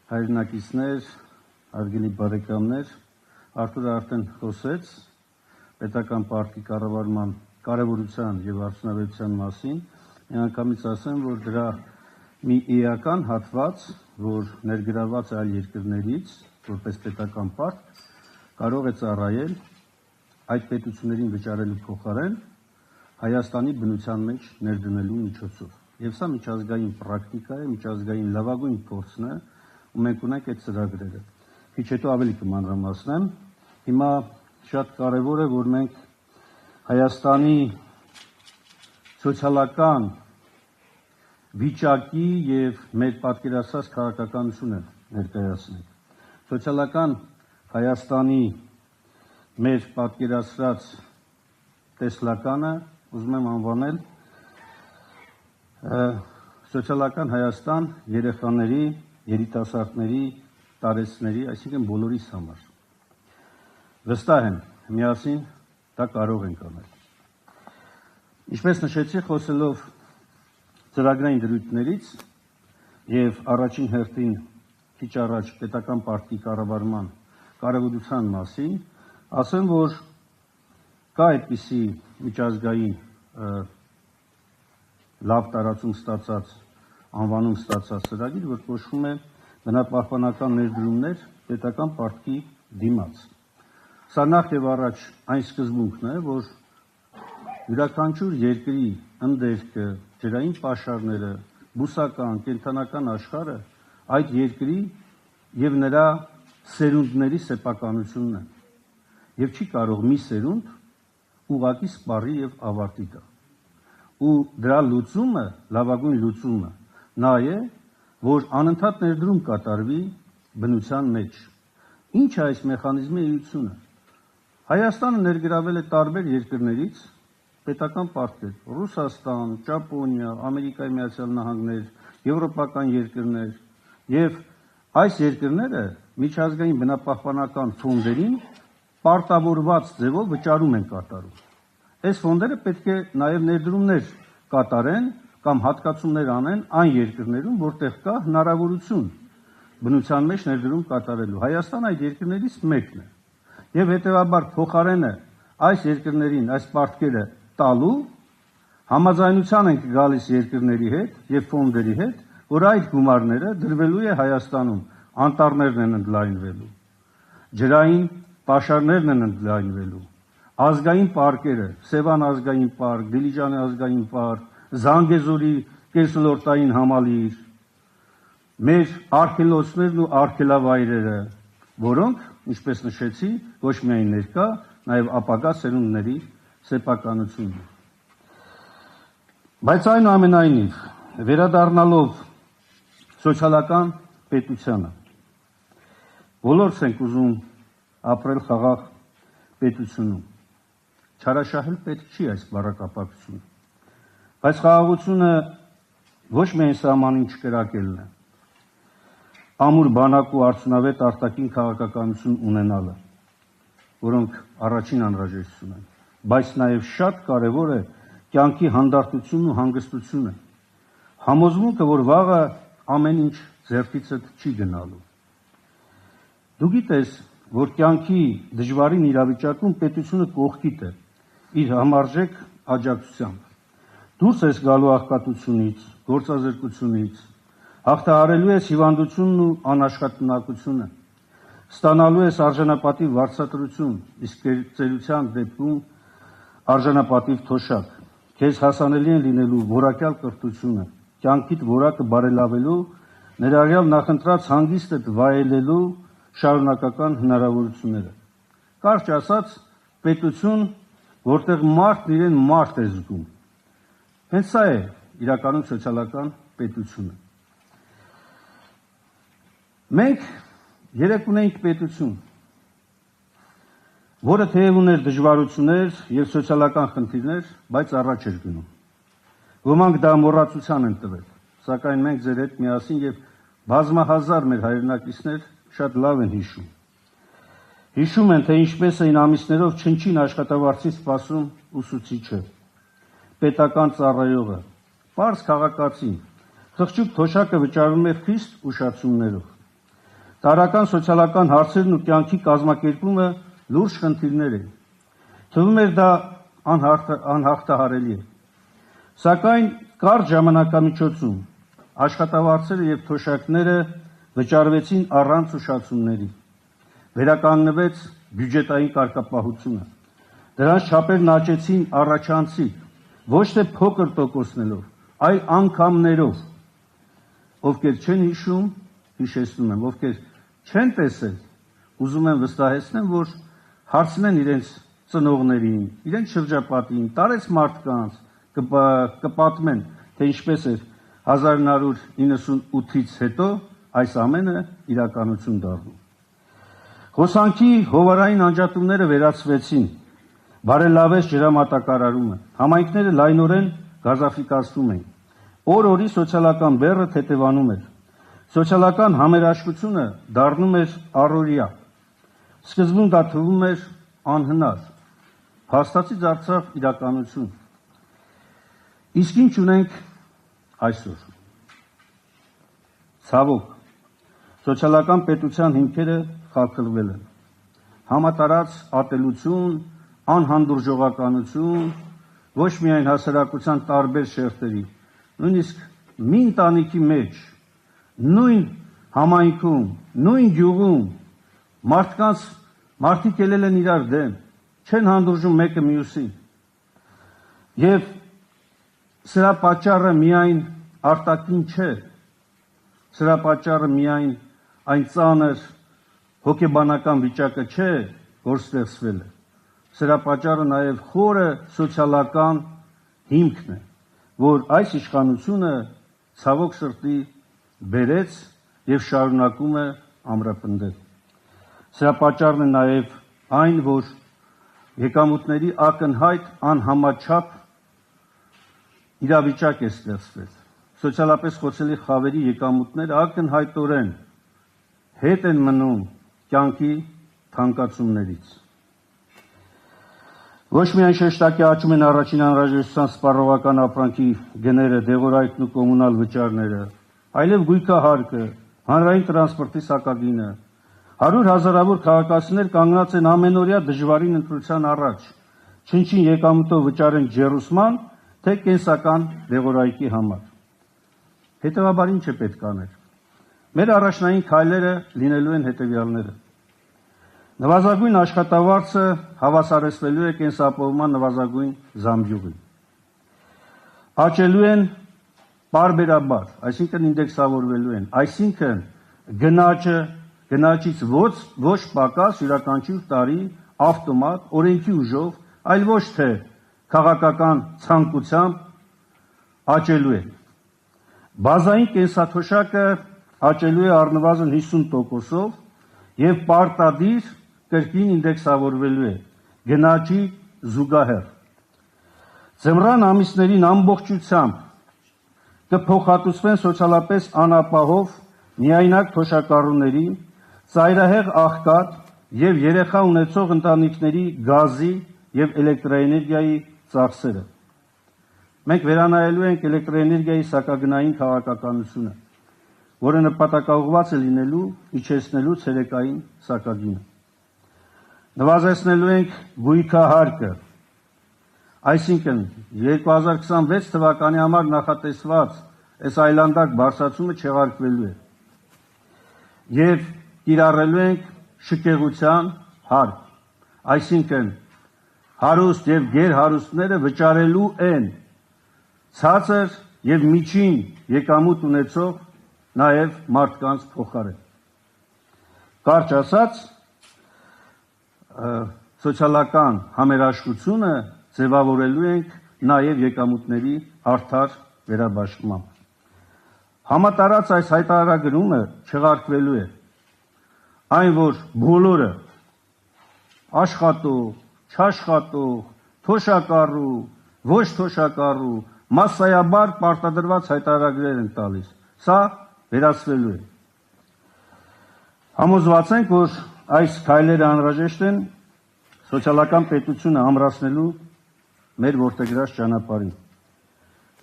հայրենակիցներ, հարգելի բարեկամներ, Արթուրը արդեն խոսեց պետական պարտքի կառավարման կարևորության եւ արդյունավետության մասին, միանգամից ասեմ, որ դրա մի էական հատված, որ ներգրաված է այլ երկրներից, որպես պետական պարտք, կարող է ծառայել այդ պետություններին վճարելու փոխարեն Հայաստանի բնության մեջ ներդնելու միջոցով։ Եվ սա միջազգային պրակտիկա է, միջազգային լավագույն փորձն է, ու մենք ունենք այդ ծրագրերը։ Քիչ հետո ավելի կմանրամասնեմ։ Հիմա շատ կարևոր է, որ մենք Հայաստանի սոցիալական վիճակի եւ մեր պատկերացրած քաղաքականությունը ներկայացնենք։ Սոցիալական Հայաստանի մեր պատկերացրած տեսլականը ուզում եմ անվանել սոցիալական Հայաստան երեխաների, երիտասարդների, տարեցների, այսինքն բոլորիս համար։ Վստահ եմ, միասին դա կարող ենք անել։ Ինչպես նշեցի, խոսելով ծրագրային դրույթներից եւ առաջին հերթին քիչ առաջ պետական պարտքի կառավարման կարևորության մասին, ասեմ, որ կա այդպիսի միջազգային լավ տարածում ստացած, անվանում ստացած ծրագիր, որ կոչվում է բնապահպանական ներդրումներ պետական պարտքի դիմաց։ Սա նախ եւ առաջ այն սկզբունքն է, որ յուրաքանչյուր երկրի ընդերքը, ջրային պաշարները, բուսական, կենդանական աշխարհը այդ երկրի եւ նրա սերունդների սեփականությունն է։ Եվ չի կարող մի սերունդ ուղղակի սպառի եւ ավարտի տա։ Ու դրա լուծումը, լավագույն լուծումը նա է, որ անընդհատ ներդրում կատարվի բնության մեջ։ Ինչ է այս մեխանիզմի էությունը։ Հայաստանը ներգրավել է տարբեր երկրներից պետական պարտքեր՝ Ռուսաստան, Ճապոնիա, Ամերիկայի Միացյալ Նահանգներ, եվրոպական երկրներ, եւ այս երկրները միջազգային բնապահպանական ֆոնդերին պարտավորված ձևով վճարում են կատարում։ Այս ֆոնդերը պետք է նաեւ ներդրումներ կատարեն կամ հատկացումներ անեն այն երկրներում, որտեղ կա հնարավորություն բնության մեջ ներդրում կատարելու։ Հայաստանը այդ երկրներից մեկն է։ Եվ հետեւաբար փոխարենը այս երկրներին այս պարտքերը տալու համաձայնության ենք գալիս երկրների հետ եւ ֆոնդերի հետ, որ այդ գումարները դրվելու է Հայաստանում, անտառներն են ընդլայնվելու, ջրային պաշարներն են ընդլայնվելու, ազգային պարկերը, Սևան ազգային պարկ, Դիլիջանի ազգային պարկ, Զանգեզուրի կեսլորտային համալիր, մեր արքելոցներն ու արքելավայրերը, որոնք, ինչպես նշեցի, ոչ միայն ներկա, նաեւ ապագա սերունդների սեփականությունն է։ Բայց այնուամենայնիվ, վերադառնալով սոցիալական պետությանը, բոլորս ենք ուզում ապրել խաղաղ պետությունում։ Չարաշահել պետք չի այս բառակապակցությունը, բայց խաղաղությունը ոչ միայն սահմանին չկրակելն է, ամուր բանակ ու արդյունավետ արտաքին քաղաքականություն ունենալը, որոնք առաջին անհրաժեշտություն են, բայց նաև շատ կարևոր է կյանքի հանդարտությունն ու հանգստությունը, համոզմունքը, որ վաղը ամեն ինչ ձեռքիցդ չի գնալու։ Դու գիտես, որ կյանքի դժվարին իրավիճակում պետությունը կողքիդ է իր համարժեք աջակցությամբ։ Դուրս ես գալու աղքատությունից, գործազրկությունից, հաղթահարելու ես հիվանդությունն ու անաշխատունակությունը, ստանալու ես արժանապատիվ վարձատրություն, իսկ ծերության դեպքում արժանապատիվ թոշակ, քեզ հասանելի են լինելու որակյալ կրթությունը, կյանքիդ որակը բարելավելու, ներառյալ նախընտրած հանգիստդ վայելելու շարունակական հնարավորությունները։ Կարճ ասած, պետություն, որտեղ մարդն իրեն մարդ է զգում։ Հենց սա է իրականում սոցիալական պետությունը։ Մենք երեք ունենք պետություն, որը թեև ուներ դժվարություններ եւ սոցիալական խնդիրներ, բայց առաջ էր գնում։ Ոմանք դա մոռացության են տվել, սակայն մենք ձեր հետ միասին եւ բազմահազար մեր հայրենակիցներ շատ լավ են հիշում։ Հիշում են, թե ինչպես էին ամիսներով չնչին աշխատավարձին սպասում ուսուցիչը, պետական ծառայողը, պարզ քաղաքացին, խղճուկ թոշակը վճարում էր խիստ ուշացումներով։ տարրական սոցիալական հարցերն ու կյանքի կազմակերպումը լուրջ խնդիրներ են։ Թվում էր դա անհաղթահարելի է։ Սակայն կարճ ժամանակամիջոցում աշխատավարձերը եւ թոշակները վճարվեցին առանց ուշացումների։ Վերականգնվեց բյուջետային կարգապահությունը։ Դրանց չափերն աճեցին առաջանցիկ, ոչ թե փոքր տոկոսներով, այլ անգամներով։ Ովքեր չեն հիշում, հիշեցնում եմ, ովքեր չեն տեսել, ուզում եմ վստահեցնեմ, որ հարցնեն իրենց ծնողներին, իրենց շրջապատին, տարեց մարդկանց, կպատմեն, թե ինչպես էր 1998-ից հետո այս ամենը իրականություն դառնում։ Հոսանքի հովարային անջատումները վերացվեցին, բարելավեց ջրամատակարարումը, համայնքները լայնորեն գազաֆիկացվում էին, օր-օրի սոցիալական բեռը թեթևանում էր, սոցիալական համերաշխությունը դառնում էր առօրյա, սկզբում դա թվում էր անհնար, փաստացի դարձավ իրականություն։ Իսկ ինչ ունենք այսօր։ Ցավոք, սոցիալական պետության հիմքերը խախտվել են։ Համատարած ատելություն, անհանդուրժողականություն, ոչ միայն հասարակության տարբեր շերտերի, նույնիսկ մի ընտանիքի մեջ, նույն համայնքում, նույն գյուղում մարդիկ ելել են իրար դեմ, չեն հանդուրժում մեկը մյուսին։ Եվ սրա պատճառը միայն արտաքին չէ, սրա պատճառը միայն այն ծանր հոգեբանական վիճակը չէ, որ ստեղծվել է։ Սրա պատճառը նաև խորը սոցիալական հիմքն է, որ այս իշխանությունը ցավոք սրտի բերեց եւ շարունակում է ամրապնդել։ Սրա պատճառն է նաև այն, որ եկամուտների ակնհայտ անհամաչափ իրավիճակ է ստեղծվել։ Սոցիալապես խոցելի խավերի եկամուտները ակնհայտորեն հետ են մնում կյանքի թանկացումներից։ Ոչ միայն շեշտակի աճում են առաջին անհրաժեշտության սպառողական ապրանքի գները, դեղորայքն ու կոմունալ վճարները, այլև գույքահարկը, հանրային տրանսպորտի սակագինը։ 100 հազարավոր քաղաքացիներ կանգնած են ամենօրյա դժվարին ընտրության առաջ, չնչին եկամուտով վճարեն ջեռուսման, թե կենսական դեղորայքի համար։ Հետևաբար ինչ է պետք անել։ Մեր առաջնային քայլերը լինելու են հետևյալները։ Նվազագույն աշխատավարձը հավասարեցվելու է կենսապահովման նվազագույն զամբյուղին։ Աճելու են պարբերաբար, այսինքն ինդեքսավորվելու են, այսինքն գնաճից ոչ պակաս յուրաքանչյուր տարի ավտոմատ օրենքի ուժով, այլ ոչ թե քաղաքական ցանկությամբ աճելու է։ Բազային կենսաթոշակը աճելու է առնվազն 50%-ով եւ պարտադիր կրկին ինդեքսավորվելու է գնաճի զուգահեռ։ Ձմռան ամիսներին ամբողջությամբ կփոխհատուցվեն սոցիալապես անապահով միայնակ թոշակառուների, ծայրահեղ աղքատ եւ երեխա ունեցող ընտանիքների գազի եւ էլեկտրաէներգիայի ծախսերը։ Մենք վերանայելու ենք էլեկտրաէներգիայի սակագնային քաղաքականությունը, որը նպատակաուղղված է լինելու իջեցնելու ցերեկային սակագինը։ Նվազեցնելու ենք գույքահարկը, այսինքն 2026 թվականի համար նախատեսված այս այլանդակ բարձրացումը չեղարկվելու է եւ կիրառելու ենք շքեղության հարկ, այսինքն հարուստ եւ գերհարուստները վճարելու են ցածր եւ միջին եկամուտ ունեցող նաեւ մարդկանց փոխարեն։ Կարճ ասած, սոցիալական համերաշխությունը ձևավորելու ենք նաեւ եկամուտների արդար վերաբաշխմամբ։ Համատարած այս հայտարարագրումը չեղարկվելու է, այն որ բոլորը աշխատող, չաշխատող, թոշակառու, ոչ թոշակառու, մասսայաբար պարտադրված հայտարարագրեր են տալիս, սա վերացվելու է։ Համոզված ենք, որ այս քայլերը անհրաժեշտ են սոցիալական պետությունը ամրացնելու մեր որդեգրած ճանապարհին։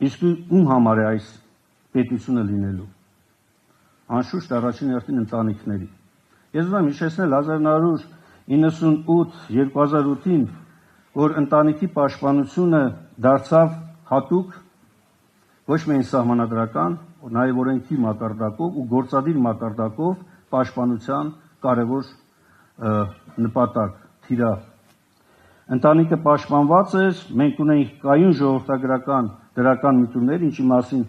Իսկ ում համար է այս պետությունը լինելու։ Անշուշտ առաջին հերթին ընտանիքների, Ես ուզում եմ հիշեցնել 1998-2008-ին, որ ընտանիքի պաշտպանությունը դարձավ հատուկ ոչ միայն սահմանադրական, նաև օրենքի մակարդակով ու գործադիր մակարդակով պաշտպանության կարևոր նպատակ, թիրախ։ Ընտանիքը պաշտպանված էր, մենք ունենք կայուն ժողովրդագրական դրական միտումներ, ինչի մասին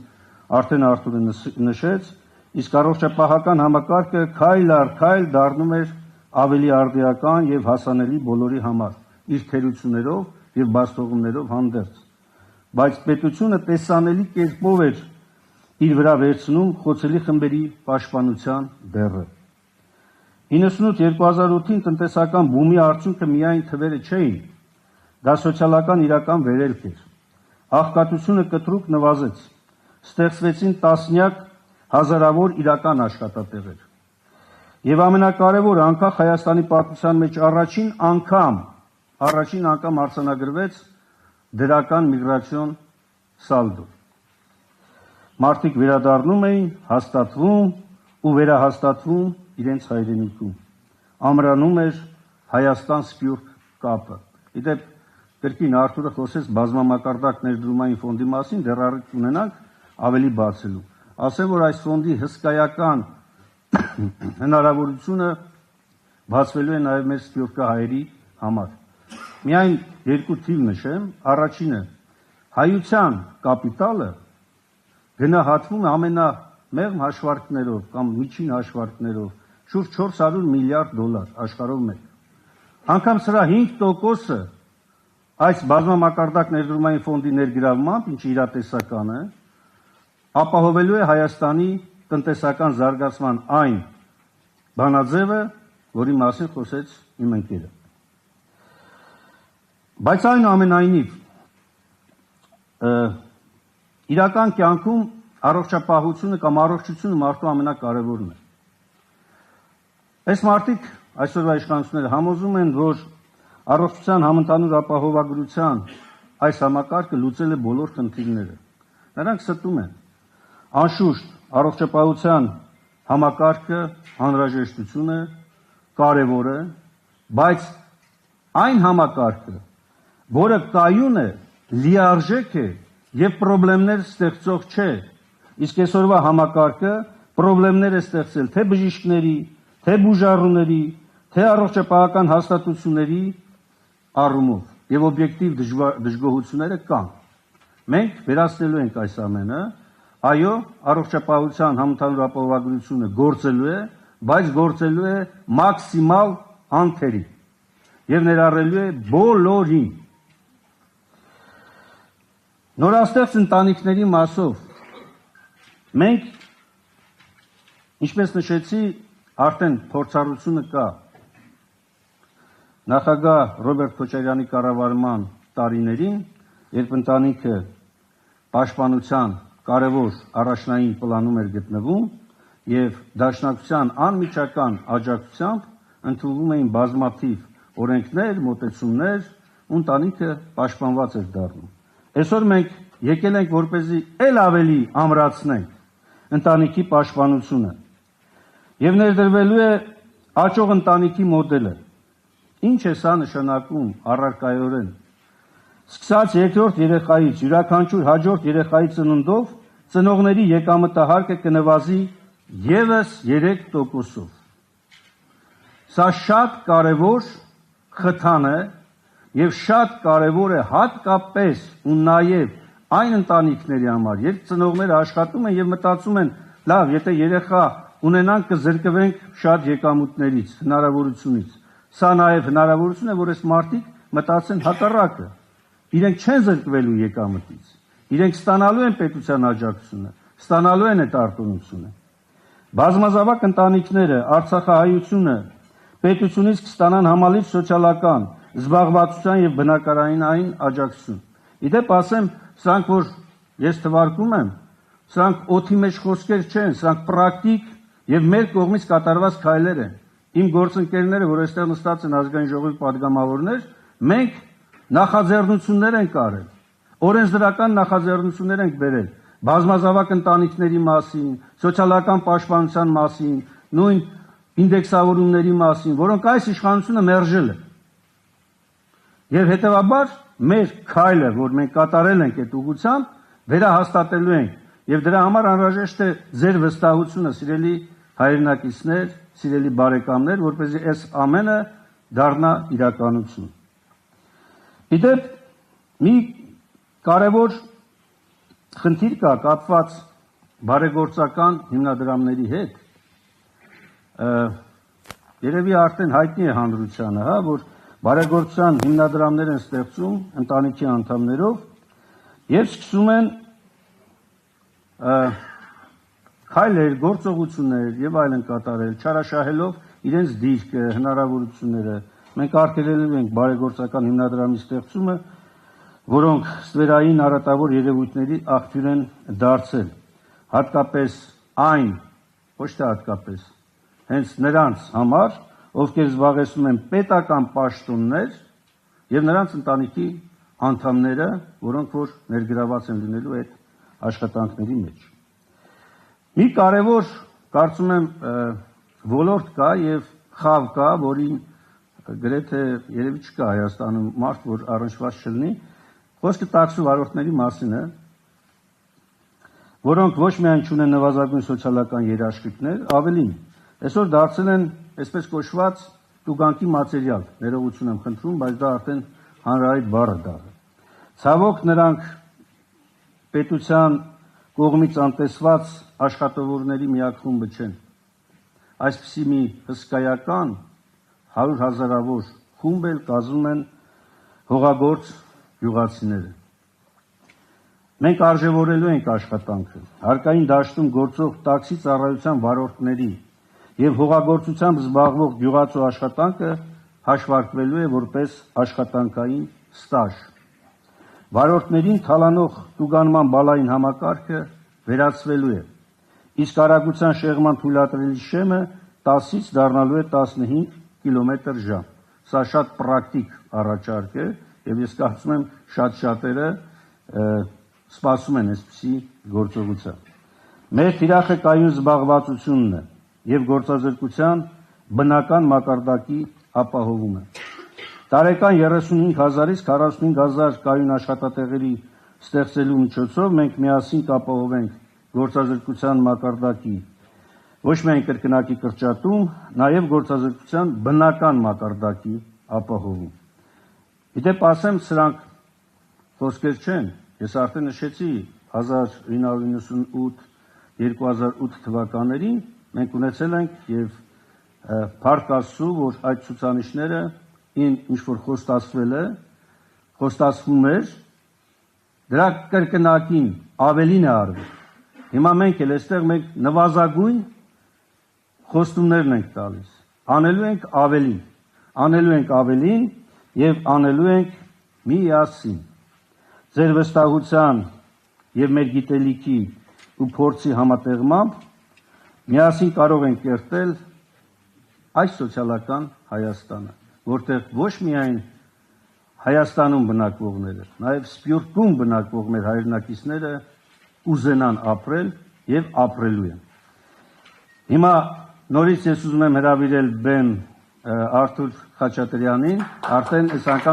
արդեն Արթուրը նշեց, իսկ առողջապահական համակարգը քայլ առ քայլ դառնում էր ավելի արդիական եւ հասանելի բոլորի համար, իր թերություններով եւ բացթողումներով հանդերձ։ Բայց պետությունը տեսանելի կերպով էր իր վրա վերցնում խոցելի խմբերի պաշտպանության բեռը։ 98-2008-ին տնտեսական բումի արդյունքը միայն թվերը չէին, դա սոցիալական իրական վերելք էր։ Աղքատությունը կտրուկ նվազեց, ստեղծվեցին տասնյակ հազարավոր իրական աշխատատեղեր։ Եվ ամենակարևորը, անկախ Հայաստանի պատմության մեջ առաջին անգամ արձանագրվեց դրական միգրացիոն սալդո։ Մարդիկ վերադառնում էին, հաստատվում ու վերահաստատվում իրենց հայրենիքում։ Ամրանում էր Հայաստան-Սփյուռք կապը։ Իդեպ կրկին Արթուրը խոսեց բազմամակարդակ ներդրումային ֆոնդի մասին, դեռ առիթ ունենանք ավելի բացելու։ Ասեմ, որ այս ֆոնդի հսկայական հնարավորությունը բացվելու է նաև մեր սփյուռքահայերի համար։ Միայն երկու թիվ նշեմ, առաջինը հայության կապիտալը գնահատվում է ամենամեղմ հաշվարկներով կամ միջին հաշվարկներով շուրջ 400 միլիարդ դոլար աշխարհով մեկ։ Անգամ սրա 5%-ը այս բազմամակարդակ ներդրումային ֆոնդի ներգրավմամբ, ինչը իրատեսական է, ապահովելու է Հայաստանի տնտեսական զարգացման այն բանաձևը, որի մասին խոսեց իմ ընկերը։ Բայց այնուամենայնիվ իրական կյանքում առողջապահությունը կամ առողջությունը մարդու ամենակարևորն է։ Այս մարդիկ այսօրվա իշխանությունները համոզում են, որ առողջության համընդհանուր ապահովագրության այս համակարգը լուծել է բոլոր խնդիրները։ Նրանք ստում են։ Անշուշտ առողջապահության համակարգը անհրաժեշտություն է, կարևոր է, բայց այն համակարգը, որը կայուն է, լիարժեք է եւ խնդիրներ ստեղծող չէ, իսկ այսօրվա համակարգը խնդիրներ է ստեղծել թե բժիշկների, թե բուժառուների, թե առողջապահական հաստատությունների առումով եւ օբյեկտիվ դժգոհությունները կան։ Մենք վերացնելու ենք այս ամենը, այո, առողջապահության համընդհանուր ապահովագրությունը գործելու է, բայց գործելու է մաքսիմալ անթերի եւ ներառելու է բոլորին։ Նորաստեղծ ընտանիքների մասով մենք, ինչպես նշեցի, արդեն փորձառությունը կա։ Նախագահ Ռոբերտ Քոչարյանի կառավարման տարիներին, երբ ընտանիքը պաշտպանության կարևոր առաջնային պլանում էր գտնվում եւ դաշնակցության անմիջական աջակցությամբ ընդունվում էին բազմաթիվ օրենքներ, մոտեցումներ, ու ընտանիքը պաշտպանված էր դառնում։ Այսօր մենք եկել ենք, որպեսզի ել ավելի ամրացնենք ընտանիքի պաշտպանությունը եւ ներդրվելու է աճող ընտանիքի մոդելը։ Ինչ է սա նշանակում առարկայորեն։ Սկսած երկրորդ երեխայից, յուրաքանչյուր հաջորդ երեխայի ծնունդով ծնողների եկամտահարկը կնվազի եւս 3%-ով։ Սա շատ կարևոր խթան է եւ շատ կարևոր է հատկապես ու նաեւ այն ընտանիքների համար, երբ ծնողները աշխատում են եւ մտածում են, լավ, եթե երեխա ունենանք կզրկվենք շատ եկամուտներից, հնարավորությունից։ Սա նաեւ հնարավորություն է, որ այս մարդիկ մտածեն հակառակը։ Իրենք չեն զրկվելու եկամտից։ Իրենք ստանալու են պետության աջակցությունը, ստանալու են այդ արտոնությունը։ Բազմազավակ ընտանիքները, Արցախահայությունը պետությունից կստանան համալիր սոցիալական, զբաղվածության եւ բնակարանային աջակցություն։ Իդեպ ասեմ, սրանք որ ես թվարկում եմ, սրանք օդի մեջ խոսքեր չեն, սրանք պրակտիկ եւ մեր կողմից կատարված քայլեր են։ Իմ գործընկերները, որ այստեղ նստած են ազգային ժողովի падգամավորներ, մենք նախաձեռնություններ ենք արել, օրենսդրական նախաձեռնություններ ենք բերել բազմազավակ ընտանիքների մասին, սոցիալական պաշտպանության մասին, նույն ինդեքսավորումների մասին, որոնք այս իշխանությունը մերժել է։ Եվ հետևաբար մեր քայլը, որ մենք կատարել ենք այդ ուղղությամբ, վերահաստատելու ենք, եւ դրա համար անհրաժեշտ է ձեր վստահությունը, սիրելի հայրենակիցներ, սիրելի բարեկամներ, որպեսզի այս ամենը դառնա իրականություն։ Իդեպ մի կարևոր խնդիր կա կապված բարեգործական հիմնադրամների հետ, երևի արդեն հայտնի է հանրությանը, որ բարեգործական հիմնադրամներ են ստեղծում ընտանիքի անդամներով եւ սկսում են քայլեր, գործողություններ եւ այլն կատարել, չարաշահելով իրենց դիրքը, հնարավորությունները։ Մենք արգելել ենք բարեգործական հիմնադրամի ստեղծումը, որոնք ստվերային արատավոր երևույթների աղբյուր են դարձել, հատկապես այն, ոչ թե հատկապես, հենց նրանց համար, ովքեր զբաղեցնում են պետական պաշտոններ եւ նրանց ընտանիքի անդամները, որոնք որ ներգրաված են լինելու այդ աշխատանքների մեջ։ Մի կարևոր, կարծում եմ, ոլորտ կա եւ խավ կա, որին գրեթե երևի չկա Հայաստանում մարդ, որ առնչված չլինի, խոսքը տաքսու վարորդների մասին է, որոնք ոչ միայն չունեն նվազագույն սոցիալական երաշխիքներ, ավելին, այսօր դարձել են, այսպես կոչված, տուգանքի մատերիալ, ներողություն եմ խնդրում, բայց դա արդեն հանրահայտ բառ է դառել։ Ցավոք նրանք պետության կողմից անտեսված աշխատավորների միակ խումբը չեն։ Այսպիսի մի հսկայական 100,000-ավոր խումբ էլ կազմում են հողագործ գյուղացիները։ Մենք արժևորելու ենք աշխատանքը, հարկային դաշտում գործող տաքսի ծառայության վարորդների եւ հողագործությամբ զբաղվող գյուղացու աշխատանքը հաշվարկվելու է որպես աշխատանքային ստաժ։ Վարորդներին թալանող տուգանման բալային համակարգը վերացվելու է, իսկ արագության շեղման թույլատրելի շեմը 10-ից դառնալու է 15 կմ/ժ։ Սա շատ պրակտիկ առաջարկ է եւ ես կարծում եմ շատ շատերը սպասում են այսպիսի գործողության։ Մեր թիրախը կայուն զբաղվածությունն է եւ գործազրկության բնական մակարդակի ապահովումը։ Տարեկան 35,000-ից 45,000 կայուն աշխատատեղերի ստեղծելու միջոցով մենք միասին կապահովենք գործազրկության մակարդակի ոչ միայն կրկնակի կրճատում, նաև գործազրկության բնական մակարդակի ապահովում։ Իդեպ ասեմ, սրանք խոսքեր չեն, ես արդեն նշեցի 1998-2008 թվականներին մենք ունեցել ենք եւ փառք Աստծո, որ այդ ցուցանիշները ինչ-որ խոստացվում էր, դրա կրկնակին ավելին է արվել։ Հիմա մենք էլ այստեղ մենք նվազագույն խոստումներն ենք տալիս, անելու ենք ավելին եւ անելու ենք միասին։ Ձեր վստահության եւ մեր գիտելիքի ու փորձի համատեղմամբ միասին կարող ենք կերտել այս սոցիալական Հայաստանը, որտեղ ոչ միայն Հայաստանում բնակվողները, նաև Սփյուռքում բնակվող մեր հայրենակիցները ուզենան ապրել եւ ապրելու են։ Հիմա նորից ես ուզում եմ հրավիրել բեմ Արթուր Խաչատրյանին, արդեն այս անգամ